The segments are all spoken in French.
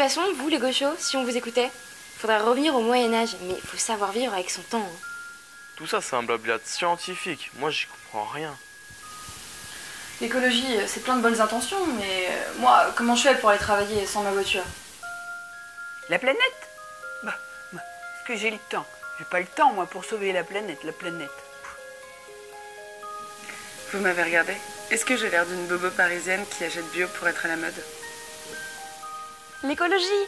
façon, vous les gauchos, si on vous écoutait, faudrait revenir au Moyen-Âge, mais il faut savoir vivre avec son temps. Hein. Tout ça, c'est un blabla scientifique. Moi, j'y comprends rien. L'écologie, c'est plein de bonnes intentions, mais moi, comment je fais pour aller travailler sans ma voiture? La planète? Bah, est-ce que j'ai le temps? J'ai pas le temps, moi, pour sauver la planète, Vous m'avez regardé? Est-ce que j'ai l'air d'une bobo parisienne qui achète bio pour être à la mode? L'écologie?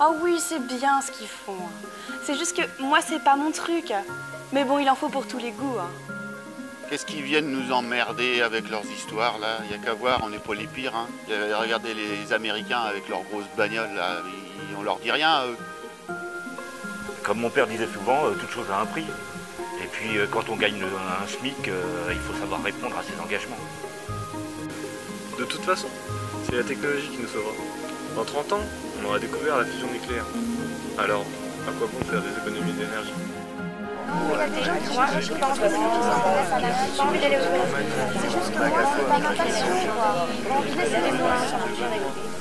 Oh oui, c'est bien ce qu'ils font. C'est juste que moi, c'est pas mon truc. Mais bon, il en faut pour tous les goûts. Hein. Qu'est-ce qu'ils viennent nous emmerder avec leurs histoires là? Il n'y a qu'à voir, on n'est pas les pires. Hein. Regardez les Américains avec leurs grosses bagnoles là, on leur dit rien. Comme mon père disait souvent, toute chose a un prix. Et puis quand on gagne un SMIC, il faut savoir répondre à ses engagements. De toute façon, c'est la technologie qui nous sauvera. Dans 30 ans, on aura découvert la fusion nucléaire. Alors, à quoi bon faire des économies d'énergie? Il y a des gens qui pensent que c'est pas envie d'aller au c'est juste que moi, c'est pas ma passion, quoi. J'ai envie de laisser les mots.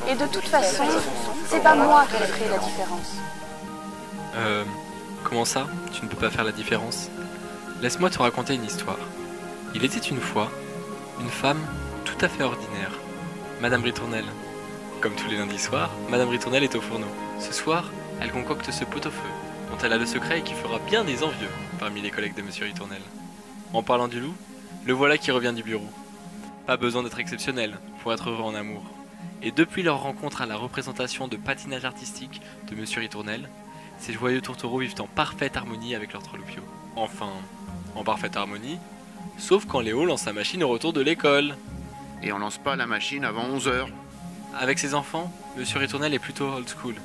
Et de toute façon, c'est pas moi qui ferai la différence. Comment ça? Tu ne peux pas faire la différence? Laisse-moi te raconter une histoire. Il était une fois une femme tout à fait ordinaire, Madame Ritournelle. Comme tous les lundis soirs, Madame Ritournelle est au fourneau. Ce soir, elle concocte ce pot-au-feu, dont elle a le secret et qui fera bien des envieux parmi les collègues de Monsieur Ritournelle. En parlant du loup, le voilà qui revient du bureau. Pas besoin d'être exceptionnel pour être heureux en amour. Et depuis leur rencontre à la représentation de patinage artistique de Monsieur Ritournelle, ces joyeux tourtereaux vivent en parfaite harmonie avec leur treloupio. Enfin, en parfaite harmonie, sauf quand Léo lance sa machine au retour de l'école. Et on lance pas la machine avant 11 h. Avec ses enfants, Monsieur Ritournelle est plutôt old school.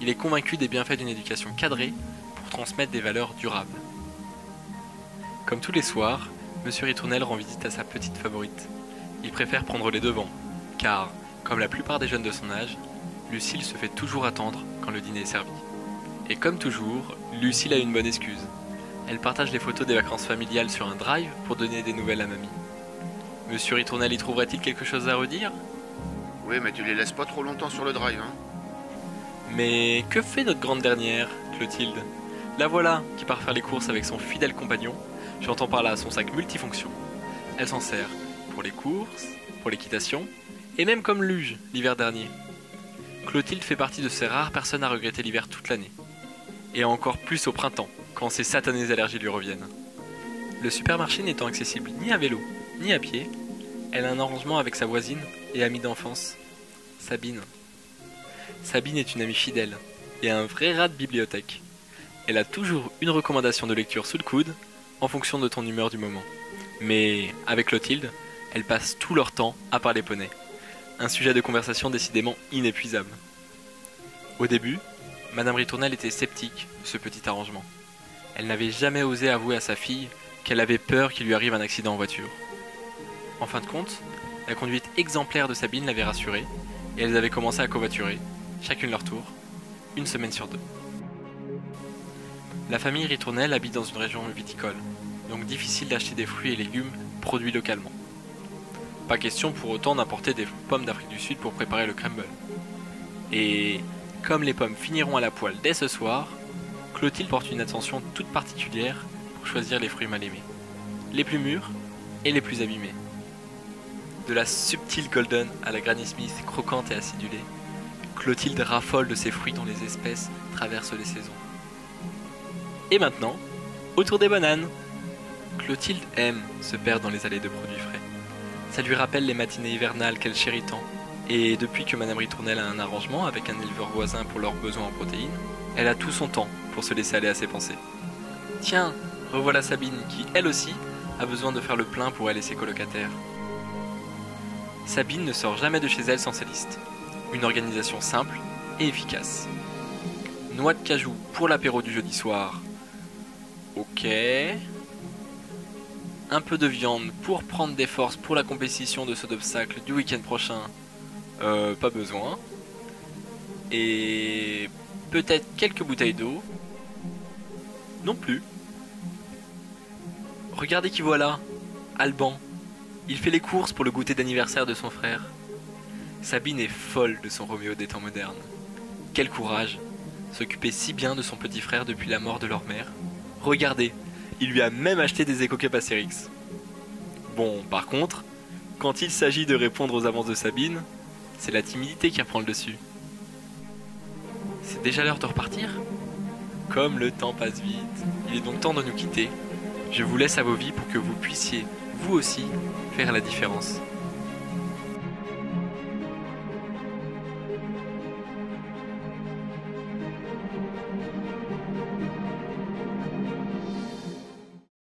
Il est convaincu des bienfaits d'une éducation cadrée pour transmettre des valeurs durables. Comme tous les soirs, Monsieur Ritournelle rend visite à sa petite favorite. Il préfère prendre les devants, car, comme la plupart des jeunes de son âge, Lucille se fait toujours attendre quand le dîner est servi. Et comme toujours, Lucille a une bonne excuse. Elle partage les photos des vacances familiales sur un drive pour donner des nouvelles à mamie. Monsieur Ritournelle y trouverait-il quelque chose à redire? Oui, mais tu les laisses pas trop longtemps sur le drive, hein. Mais que fait notre grande dernière, Clotilde? La voilà qui part faire les courses avec son fidèle compagnon. J'entends par là son sac multifonction. Elle s'en sert pour les courses, pour l'équitation, et même comme luge l'hiver dernier. Clotilde fait partie de ces rares personnes à regretter l'hiver toute l'année. Et encore plus au printemps, quand ces satanées allergies lui reviennent. Le supermarché n'étant accessible ni à vélo, ni à pied, elle a un arrangement avec sa voisine et amie d'enfance, Sabine. Sabine est une amie fidèle et un vrai rat de bibliothèque. Elle a toujours une recommandation de lecture sous le coude en fonction de ton humeur du moment. Mais avec Clotilde, elles passent tout leur temps à parler poney. Un sujet de conversation décidément inépuisable. Au début, Madame Ritournelle était sceptique de ce petit arrangement. Elle n'avait jamais osé avouer à sa fille qu'elle avait peur qu'il lui arrive un accident en voiture. En fin de compte, la conduite exemplaire de Sabine l'avait rassurée et elles avaient commencé à covoiturer, chacune leur tour, une semaine sur 2. La famille Ritournelle habite dans une région viticole, donc difficile d'acheter des fruits et légumes produits localement. Pas question pour autant d'importer des pommes d'Afrique du Sud pour préparer le crumble. Et comme les pommes finiront à la poêle dès ce soir, Clotilde porte une attention toute particulière pour choisir les fruits mal aimés, les plus mûrs et les plus abîmés. De la subtile golden à la Granny Smith croquante et acidulée, Clotilde raffole de ces fruits dont les espèces traversent les saisons. Et maintenant, autour des bananes. Clotilde aime se perdre dans les allées de produits frais. Ça lui rappelle les matinées hivernales qu'elle chérit tant. Et depuis que Madame Ritournelle a un arrangement avec un éleveur voisin pour leurs besoins en protéines, elle a tout son temps pour se laisser aller à ses pensées. Tiens, revoilà Sabine qui, elle aussi, a besoin de faire le plein pour elle et ses colocataires. Sabine ne sort jamais de chez elle sans sa liste. Une organisation simple et efficace. Noix de cajou pour l'apéro du jeudi soir. Ok. Un peu de viande pour prendre des forces pour la compétition de saut d'obstacle du week-end prochain. Pas besoin. Et peut-être quelques bouteilles d'eau. Non plus. Regardez qui voilà, Alban. Il fait les courses pour le goûter d'anniversaire de son frère. Sabine est folle de son Roméo des temps modernes. quel courage! S'occuper si bien de son petit frère depuis la mort de leur mère. Regardez, il lui a même acheté des éco-cups Astérix. Bon, par contre, quand il s'agit de répondre aux avances de Sabine, c'est la timidité qui reprend le dessus. C'est déjà l'heure de repartir? Comme le temps passe vite, il est donc temps de nous quitter. Je vous laisse à vos vies pour que vous puissiez, vous aussi, faire la différence.